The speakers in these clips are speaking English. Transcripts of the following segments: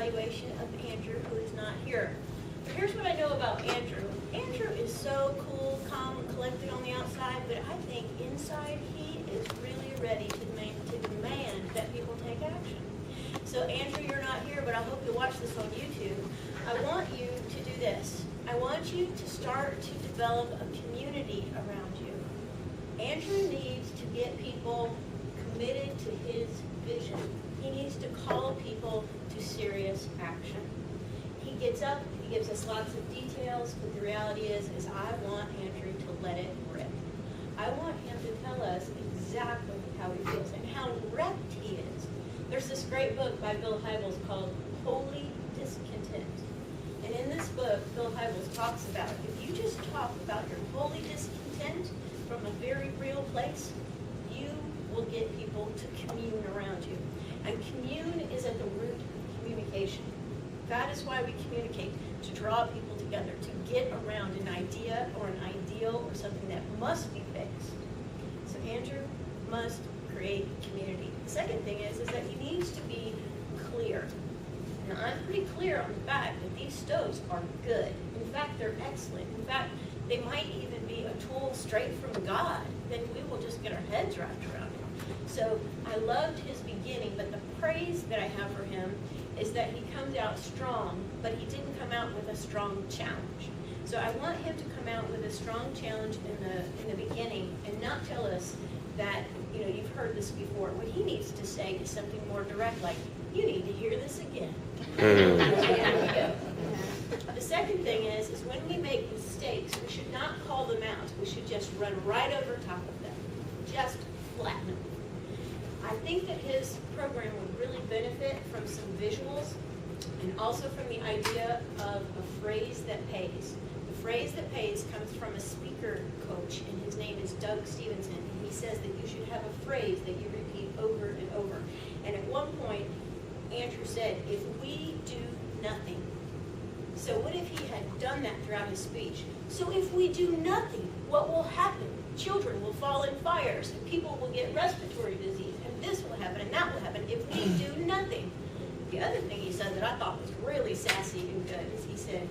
evaluation of Andrew, who is not here. But here's what I know about Andrew. Andrew is so cool, calm, and collected on the outside, but I think inside he is really ready to demand that people take action. So Andrew, you're not here, but I hope you'll watch this on YouTube. I want you to do this. I want you to start to develop a community around you. Andrew needs to get people committed to his vision. He needs to call people to serious action. He gets up, he gives us lots of details, but the reality is I want Andrew to let it rip. I want him to tell us exactly how he feels and how wrecked he is. There's this great book by Bill Hybels called Holy Discontent. And in this book, Bill Hybels talks about if you just talk about your holy discontent from a very real place, you will get people to commune around you. And commune is at the root of communication. That is why we communicate, to draw people together, to get around an idea or an ideal or something that must be fixed. So Andrew must create community. The second thing is that he needs to be clear. Now, I'm pretty clear on the fact that these stoves are good. In fact, they're excellent. In fact, they might even be a tool straight from God. Then we will just get our heads wrapped around it. So I loved his beginning, but the praise that I have for him is that he comes out strong, but he didn't come out with a strong challenge. So I want him to come out with a strong challenge in the beginning and not tell us that, you've heard this before. What he needs to say is something more direct, like, you need to hear this again. The second thing is when we make mistakes, we should not call them out. We should just run right over top of them. Just flatten them. I think that his program would really benefit from some visuals and also from the idea of a phrase that pays. The phrase that pays comes from a speaker coach, and his name is Doug Stevenson. And he says that you should have a phrase that you repeat over and over. And at one point, Andrew said, if we do nothing. So what if he had done that throughout his speech? So if we do nothing, what will happen? Children will fall in fires, and people will get respiratory disease, and this will happen, and that will happen if we do nothing. The other thing he said that I thought was really sassy and good is he said,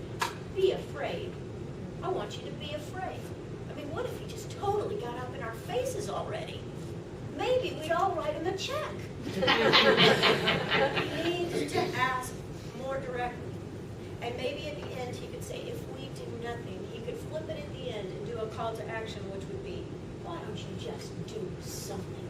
be afraid. I want you to be afraid. I mean, what if he just totally got up in our faces already? Maybe we'd all write him a check. He needs to ask more directly. And maybe at the end he could say, if we do nothing, he could flip it at the end and do a call to action, which would be, why don't you just do something?